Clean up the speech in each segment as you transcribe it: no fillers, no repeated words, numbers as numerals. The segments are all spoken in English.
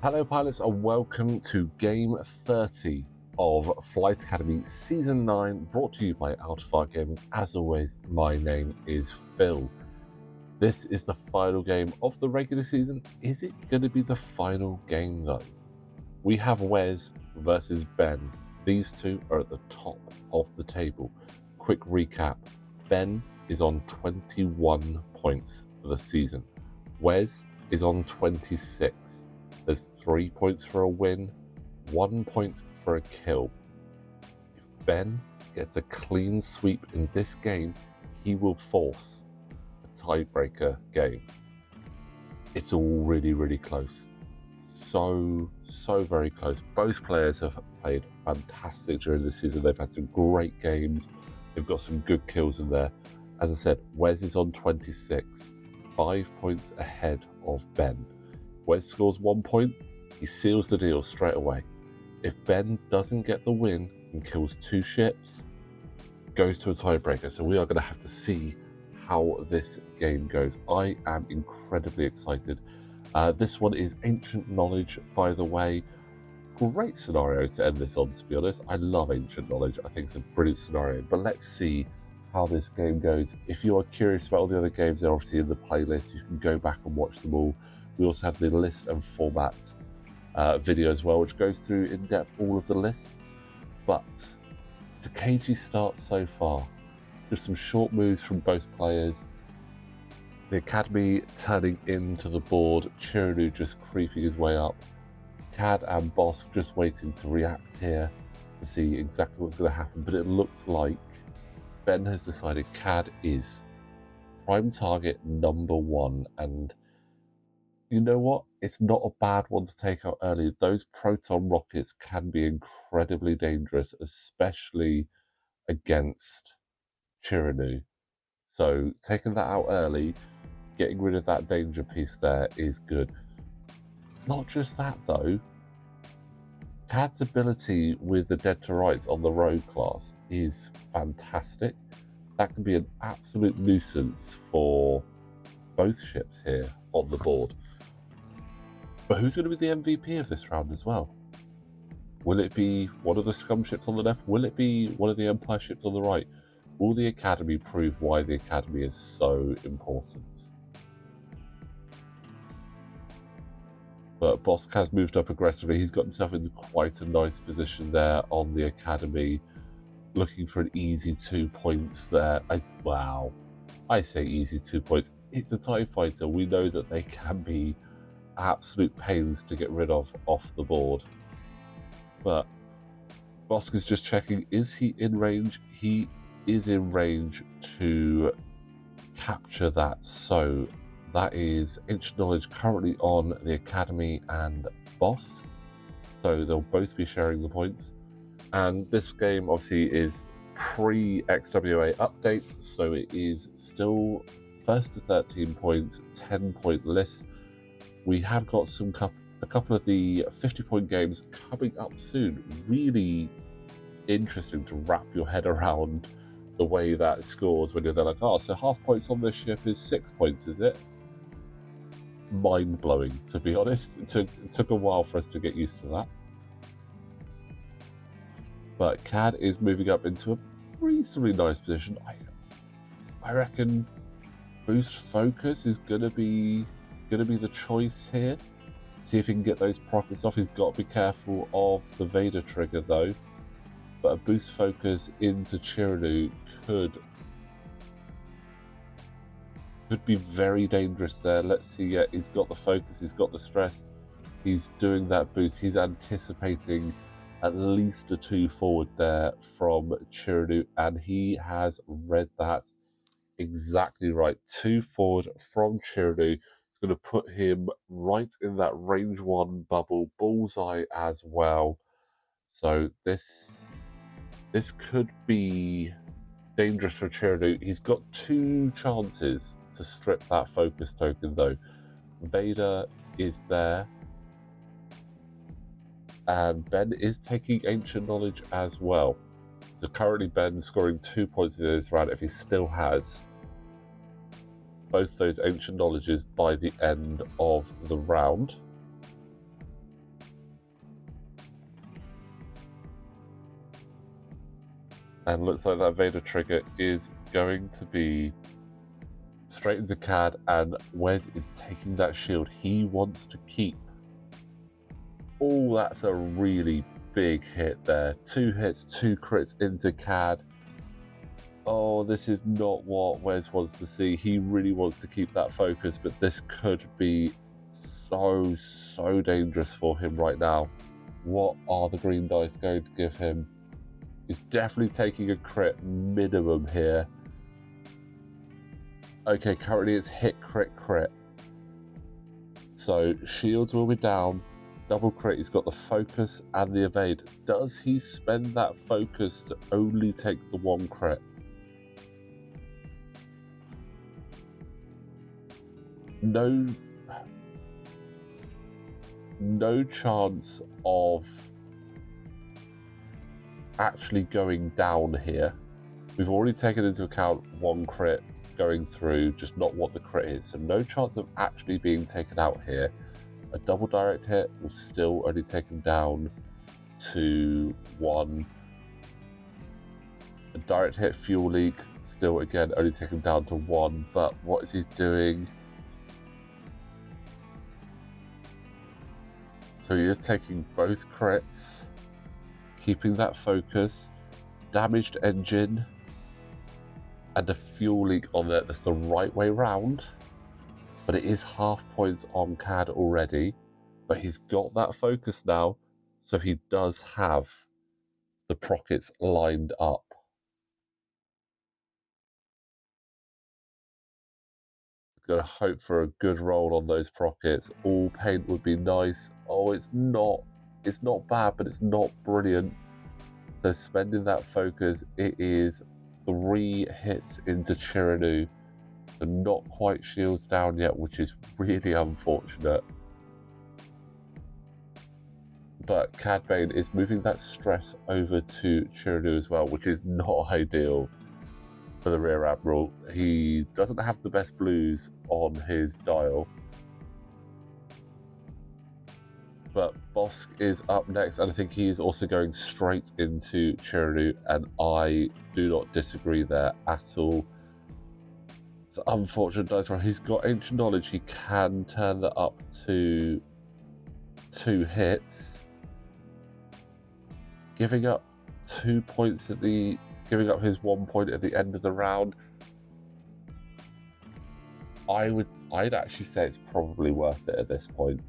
Hello pilots and welcome to Game 30 of Flight Academy Season 9, brought to you by Out of Fire Gaming. As always, my name is Phil. This is the final game of the regular season. Is it going to be the final game though? We have Wes versus Ben. These two are at the top of the table. Quick recap. Ben is on 21 points for the season. Wes is on 26. There's 3 points for a win, 1 point for a kill. If Ben gets a clean sweep in this game, he will force a tiebreaker game. It's all really close. So very close. Both players have played fantastic during the season. They've had some great games. They've got some good kills in there. As I said, Wes is on 26, 5 points ahead of Ben. Wes scores 1 point, he seals the deal straight away. If Ben doesn't get the win and kills 2 ships, goes to a tiebreaker. So we are going to have to see how this game goes. I am incredibly excited. This one is Ancient Knowledge, by the way. Great scenario to end this on, to be honest. I love Ancient Knowledge. I think it's a brilliant scenario. But let's see how this game goes. If you are curious about all the other games, they're obviously in the playlist. You can go back and watch them all. We also have the list and format video as well, which goes through in depth all of the lists. But it's a cagey start so far. Just some short moves from both players. The Academy turning into the board. Chirinu just creeping his way up. Cad and Bossk just waiting to react here to see exactly what's going to happen. But it looks like Ben has decided Cad is prime target number 1, and you know what? It's not a bad one to take out early. Those Proton rockets can be incredibly dangerous, especially against Chirinu. So taking that out early, getting rid of that danger piece there is good. Not just that though, Cad's ability with the dead to rights on the rogue class is fantastic. That can be an absolute nuisance for both ships here on the board. But who's going to be the MVP of this round as well? Will it be one of the Scum ships on the left? Will it be one of the Empire ships on the right? Will the Academy prove why the Academy is so important? But Bossk has moved up aggressively. He's got himself into quite a nice position there on the Academy, looking for an easy 2 points there. Wow, I say easy 2 points. It's a TIE fighter. We know that they can be absolute pains to get rid of off the board. But Bossk is just checking, is he in range? He is in range to capture that. So that is Ancient Knowledge currently on the Academy and Bossk. So they'll both be sharing the points. And this game obviously is pre-XWA update, so it is still first to 13 points, 10-point list. We have got a couple of the 50-point games coming up soon. Really interesting to wrap your head around the way that scores when you're there like, oh, so half points on this ship is 6 points, is it? Mind-blowing, to be honest. It took a while for us to get used to that. But Cad is moving up into a reasonably nice position. I reckon boost focus is gonna be the choice here. See if he can get those rockets off. He's got to be careful of the Vader trigger though. But a boost focus into Chirinu could be very dangerous there. Let's see. Yeah, he's got the focus. He's got the stress. He's doing that boost. He's anticipating at least a 2 forward there from Chirinu, and he has read that exactly right. 2 forward from Chirinu. It's going to put him right in that range 1 bubble, bullseye as well. So this could be dangerous for Chirinu. He's got 2 chances to strip that focus token though. Vader is there, and Ben is taking Ancient Knowledge as well. So currently Ben scoring 2 points in this round if he still has both those Ancient Knowledges by the end of the round. And looks like that Vader trigger is going to be straight into CAD, and Wes is taking that shield. He wants to keep. Oh, that's a really big hit there. 2 hits, 2 crits into CAD. Oh, this is not what Wes wants to see. He really wants to keep that focus, but this could be so dangerous for him right now. What are the green dice going to give him? He's definitely taking a crit minimum here. Okay, currently it's hit, crit. So shields will be down. Double crit, he's got the focus and the evade. Does he spend that focus to only take the 1 crit? No chance of actually going down here. We've already taken into account 1 crit going through, just not what the crit is. So no chance of actually being taken out here. A double direct hit will still only take him down to 1. A direct hit fuel leak, still again only take him down to 1. But what is he doing? So he is taking both crits, keeping that focus, damaged engine, and a fuel leak on there. That's the right way round, but it is half points on CAD already. But he's got that focus now, so he does have the prockets lined up. Gonna hope for a good roll on those prockets. All paint would be nice. Oh, it's not bad, but it's not brilliant. So spending that focus, it is 3 hits into Chiranu. So not quite shields down yet, which is really unfortunate. But Cad Bane is moving that stress over to Chiranu as well, which is not ideal for the Rear Admiral. He doesn't have the best blues on his dial. But Bossk is up next, and I think he is also going straight into Chiranu, and I do not disagree there at all. It's unfortunate dice roll. He's got ancient knowledge. He can turn that up to 2 hits. Giving up 2 points giving up his 1 point at the end of the round. I'd actually say it's probably worth it at this point.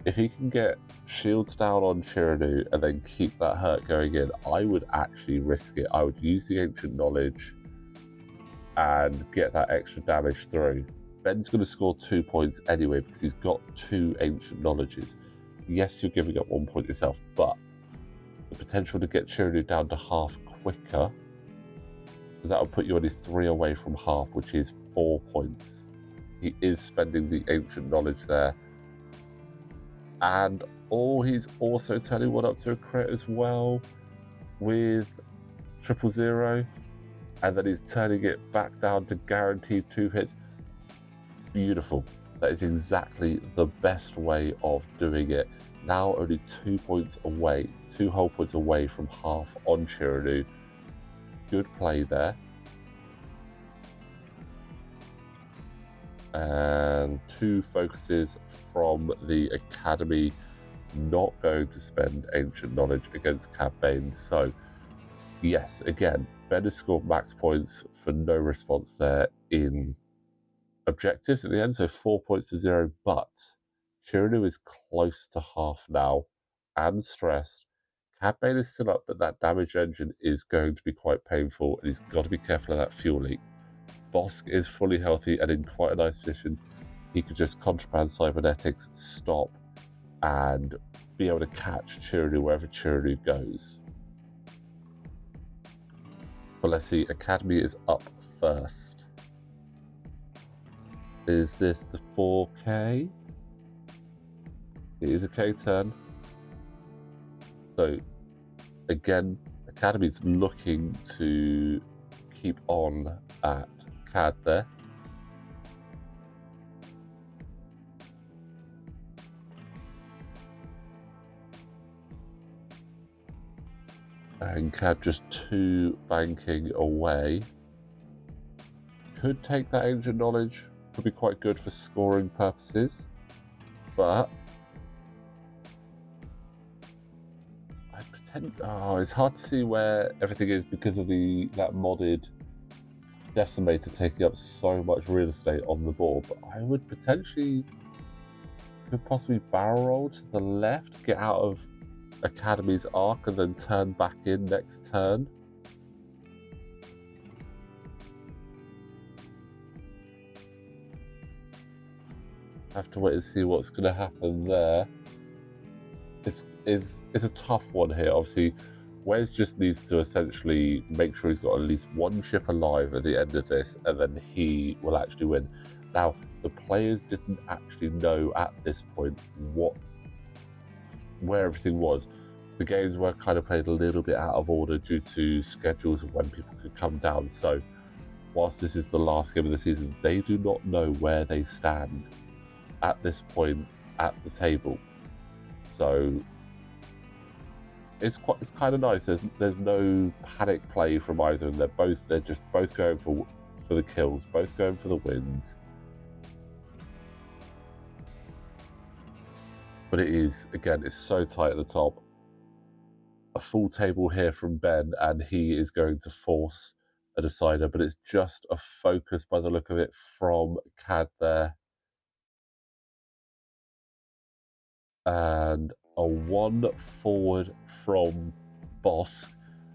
If he can get shields down on Chiranu and then keep that hurt going in, I would actually risk it. I would use the ancient knowledge and get that extra damage through. Ben's going to score 2 points anyway because he's got 2 ancient knowledges. Yes, you're giving up 1 point yourself, but the potential to get Chiranu down to half quicker, because that would put you only 3 away from half, which is 4 points. He is spending the ancient knowledge there. And he's also turning 1 up to a crit as well with 000. And then he's turning it back down to guaranteed 2 hits. Beautiful. That is exactly the best way of doing it. Now only 2 points away, 2 whole points away from half on Chiranu. Good play there. And 2 focuses from the Academy. Not going to spend ancient knowledge against Cad Bane. So yes, again, Ben has scored max points for no response there in objectives at the end, so 4 points to 0, but Chiranu is close to half now and stressed. Cad Bane is still up, but that damage engine is going to be quite painful, and he's got to be careful of that fuel leak. Bossk is fully healthy and in quite a nice position. He could just contraband cybernetics, stop, and be able to catch Chiranu wherever Chiranu goes. But let's see, Academy is up first. Is this the 4K? It is a K turn. So again, Academy's looking to keep on at CAD there. And CAD just 2 banking away. Could take that ancient knowledge, could be quite good for scoring purposes, but it's hard to see where everything is because of that modded decimator taking up so much real estate on the board. But I would potentially could possibly barrel roll to the left, get out of Academy's arc, and then turn back in next turn. Have to wait and see what's going to happen there. It's a tough one here. Obviously, Wes just needs to essentially make sure he's got at least one ship alive at the end of this, and then he will actually win. Now, the players didn't actually know at this point where everything was. The games were kind of played a little bit out of order due to schedules of when people could come down. So, whilst this is the last game of the season, they do not know where they stand at this point at the table. So it's kind of nice. There's no panic play from either, and they're just both going for the kills, both going for the wins. But it is, again, it's so tight at the top. A full table here from Ben, and he is going to force a decider, but it's just a focus by the look of it from CAD there. And a 1 forward from Bossk.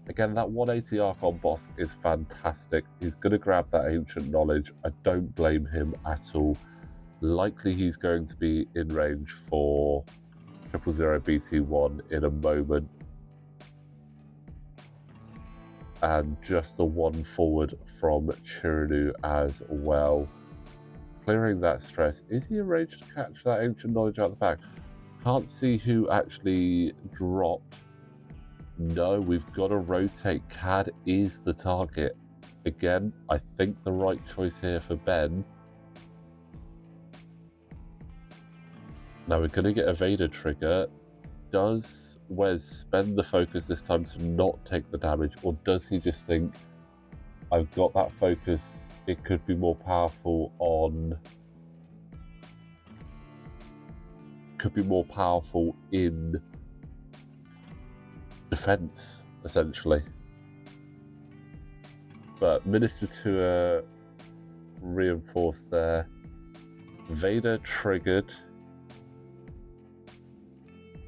Again, that 180 arc on Bossk is fantastic. He's going to grab that ancient knowledge. I don't blame him at all. Likely he's going to be in range for XWA BT1 in a moment. And just the 1 forward from Chirinu as well. Clearing that stress. Is he in range to catch that ancient knowledge out the back? Can't see who actually dropped. No, we've got to rotate. CAD is the target. Again, I think the right choice here for Ben. Now we're going to get a Vader trigger. Does Wes spend the focus this time to not take the damage, or does he just think, I've got that focus, it could be more powerful in defense, essentially. But Minister to a reinforced there. Vader triggered.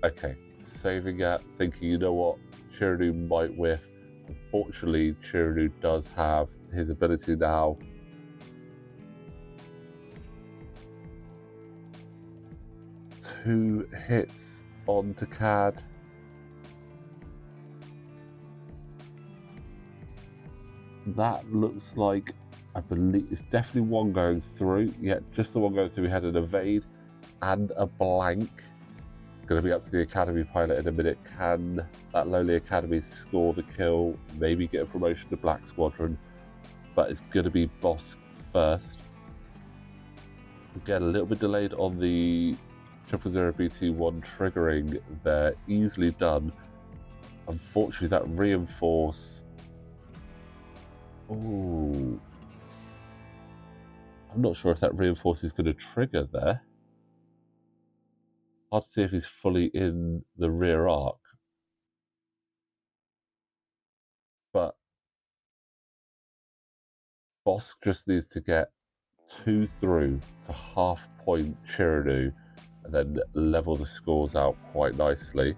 Okay, saving it, thinking, you know what, Chirinu might whiff. Unfortunately, Chirinu does have his ability now. Two hits onto CAD. That looks like, I believe, it's definitely one going through. Yeah, just the one going through. We had an evade and a blank. It's going to be up to the Academy pilot in a minute. Can that lowly Academy score the kill? Maybe get a promotion to Black Squadron. But it's going to be Bossk first. Again, a little bit delayed on the 000 BT1 triggering there. Easily done. Unfortunately, that reinforce. Oh, I'm not sure if that reinforce is going to trigger there. Hard to see if he's fully in the rear arc. But Bossk just needs to get 2 through to half point Chirinu and then level the scores out quite nicely.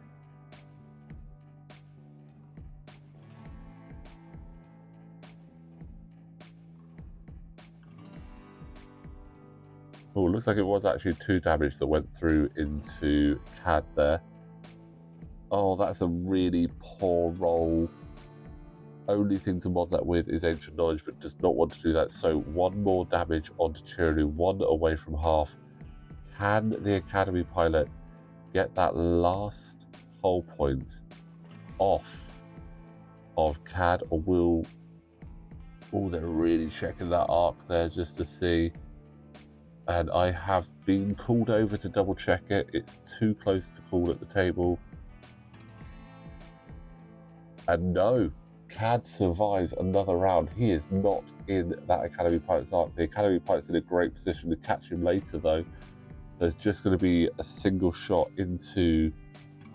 Oh, looks like it was actually 2 damage that went through into CAD there. Oh, that's a really poor roll. Only thing to mod that with is Ancient Knowledge, but does not want to do that. So 1 more damage onto Chirinu, 1 away from half. Can the Academy pilot get that last hull point off of CAD, or will... Oh, they're really checking that arc there just to see. And I have been called over to double check it. It's too close to call at the table. And no, CAD survives another round. He is not in that Academy Pilots arc. The Academy Pilots in a great position to catch him later, though. There's just going to be a single shot into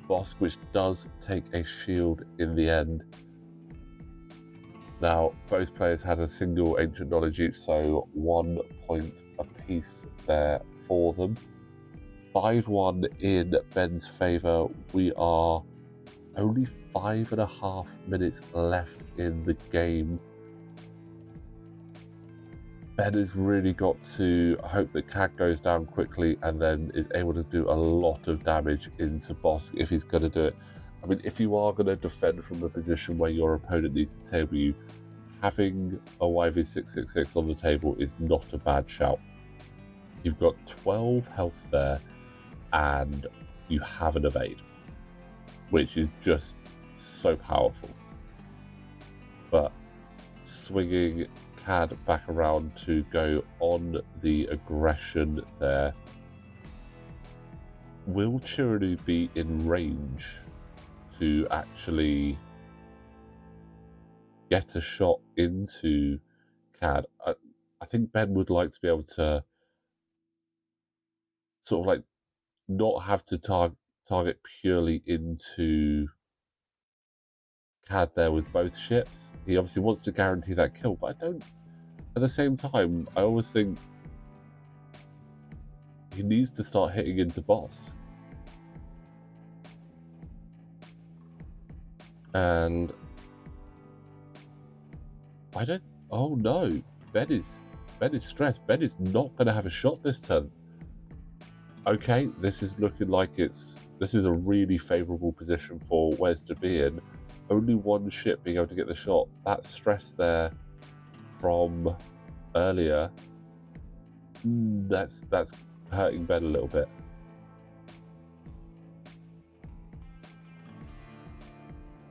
Bossk, which does take a shield in the end. Now, both players had a single ancient knowledge each, so 1 point apiece there for them. 5-1 in Ben's favour. We are only 5.5 minutes left in the game. Ben has really got to hope that CAD goes down quickly and then is able to do a lot of damage into Bossk if he's going to do it. I mean, if you are going to defend from a position where your opponent needs to table you, having a YV666 on the table is not a bad shout. You've got 12 health there and you have an evade, which is just so powerful. But swinging CAD back around to go on the aggression there. Will Chirinu be in range to actually get a shot into CAD? I think Ben would like to be able to sort of like not have to target purely into CAD there with both ships. He obviously wants to guarantee that kill, but I don't. At the same time, I always think he needs to start hitting into Bossk. And I don't. Oh no, Ben is stressed. Ben is not going to have a shot this turn. Okay, this is looking like this is a really favourable position for Wes to be in. Only one ship being able to get the shot. That stress there from earlier, that's hurting Ben a little bit.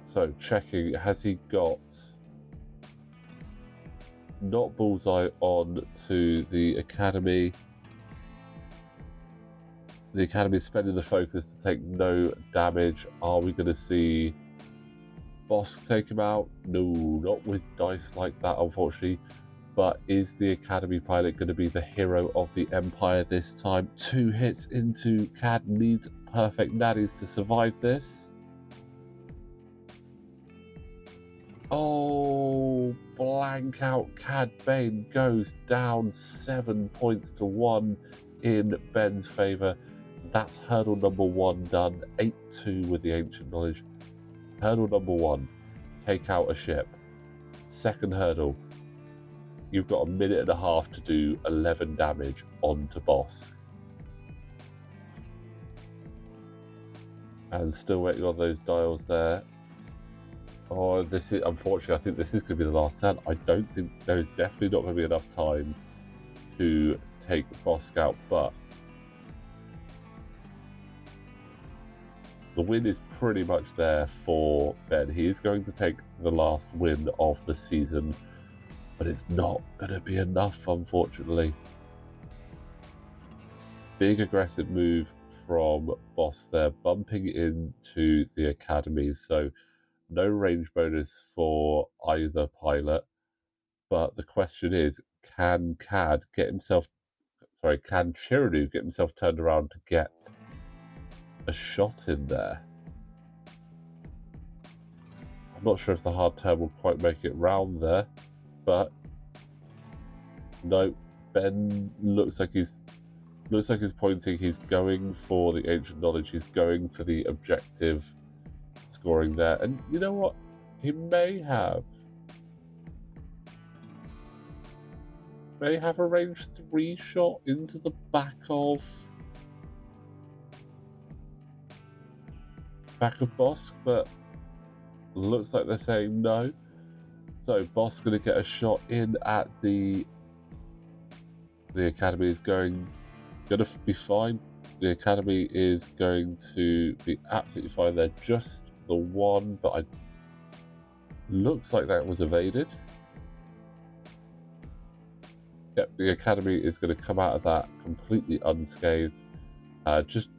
So checking, has he got not bullseye on to the Academy? The Academy is spending the focus to take no damage. Are we going to see Bossk take him out? No, not with dice like that, unfortunately. But is the Academy pilot going to be the hero of the Empire this time? 2 hits into CAD, needs perfect natties to survive this. Oh, blank out. CAD Bane goes down 7 points to 1 in Ben's favour. That's hurdle number 1 done. 8-2 with the ancient knowledge. Hurdle number 1, take out a ship. Second hurdle, you've got a minute and a half to do 11 damage onto Bossk. And still waiting on those dials there. Oh, this is unfortunately. I think this is going to be the last turn. I don't think there is definitely not going to be enough time to take Bossk out, but the win is pretty much there for Ben. He is going to take the last win of the season, but it's not going to be enough, unfortunately. Big aggressive move from Bossk there, bumping into the Academy. So no range bonus for either pilot. But the question is, can Chirinu get himself turned around to get a shot in there? I'm not sure if the hard turn will quite make it round there, but no, Ben looks like he's pointing. He's going for the ancient knowledge. He's going for the objective scoring there. And you know what? He may have a range 3 shot into the back of Bossk, but looks like they're saying no. So Bossk going to get a shot in at the Academy is going to be fine. The Academy is going to be absolutely fine. They're just the one, but looks like that was evaded. Yep, the Academy is going to come out of that completely unscathed. Just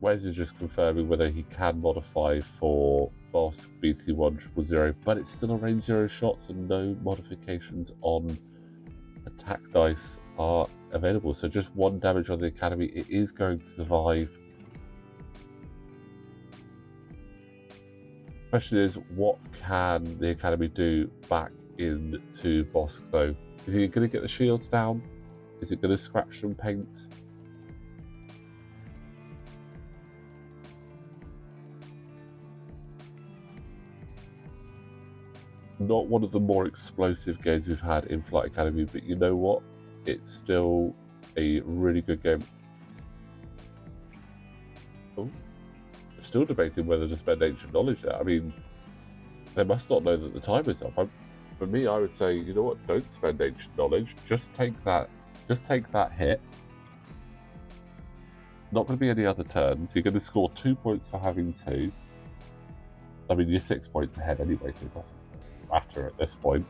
Wes is just confirming whether he can modify for Bossk BT1 000, but it's still a range 0 shots and no modifications on attack dice are available. So just 1 damage on the Academy. It is going to survive. Question is, what can the Academy do back into Bossk though? Is he going to get the shields down? Is it going to scratch some paint? Not one of the more explosive games we've had in Flight Academy, but you know what? It's still a really good game. Oh, still debating whether to spend Ancient Knowledge there. I mean, they must not know that the time is up. For me, I would say, you know what? Don't spend Ancient Knowledge. Just take that hit. Not going to be any other turns. You're going to score 2 points for having 2. I mean, you're 6 points ahead anyway, so it doesn't matter at this point.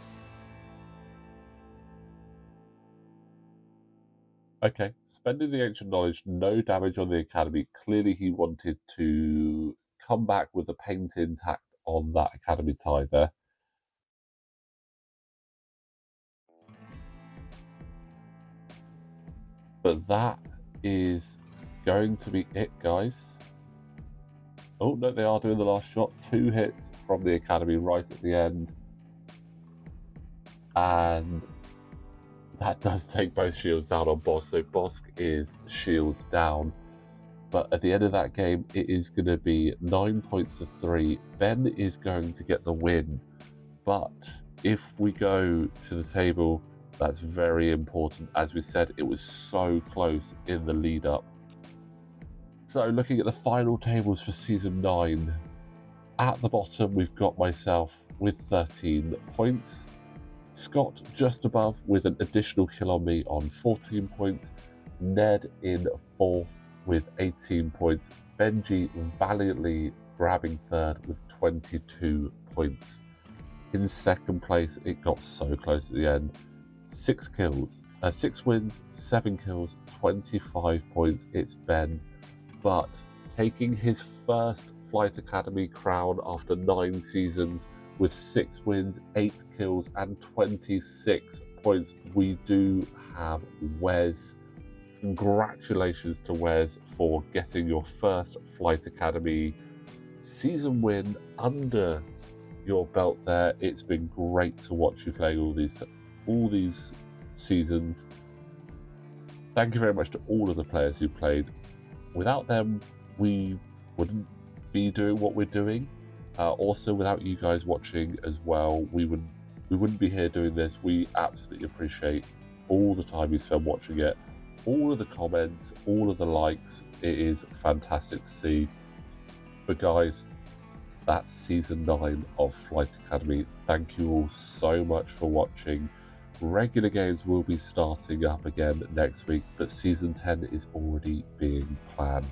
Okay, spending the Ancient Knowledge, no damage on the Academy. Clearly he wanted to come back with a paint intact on that Academy tie there. But that is going to be it, guys. Oh, no, they are doing the last shot. 2 hits from the Academy right at the end. And that does take both shields down on Bossk. So Bossk is shields down. But at the end of that game, it is going to be 9 points to 3. Ben is going to get the win. But if we go to the table, that's very important. As we said, it was so close in the lead up. So looking at the final tables for Season 9, at the bottom, we've got myself with 13 points. Scott just above with an additional kill on me on 14 points. Ned in 4th with 18 points. Benji valiantly grabbing 3rd with 22 points. In 2nd place, it got so close at the end. 6 wins, 7 kills, 25 points. It's Ben. But taking his first Flight Academy crown after 9 seasons with 6 wins, 8 kills, and 26 points, we do have Wes. Congratulations to Wes for getting your first Flight Academy season win under your belt there. It's been great to watch you play all these seasons. Thank you very much to all of the players who played. Without them, we wouldn't be doing what we're doing. Also, without you guys watching as well, we wouldn't be here doing this. We absolutely appreciate all the time you spend watching it, all of the comments, all of the likes. It is fantastic to see. But guys, that's Season 9 of Flight Academy. Thank you all so much for watching. Regular games will be starting up again next week, but Season 10 is already being planned.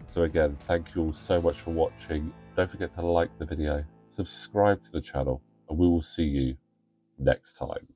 So again, thank you all so much for watching. Don't forget to like the video, subscribe to the channel, and we will see you next time.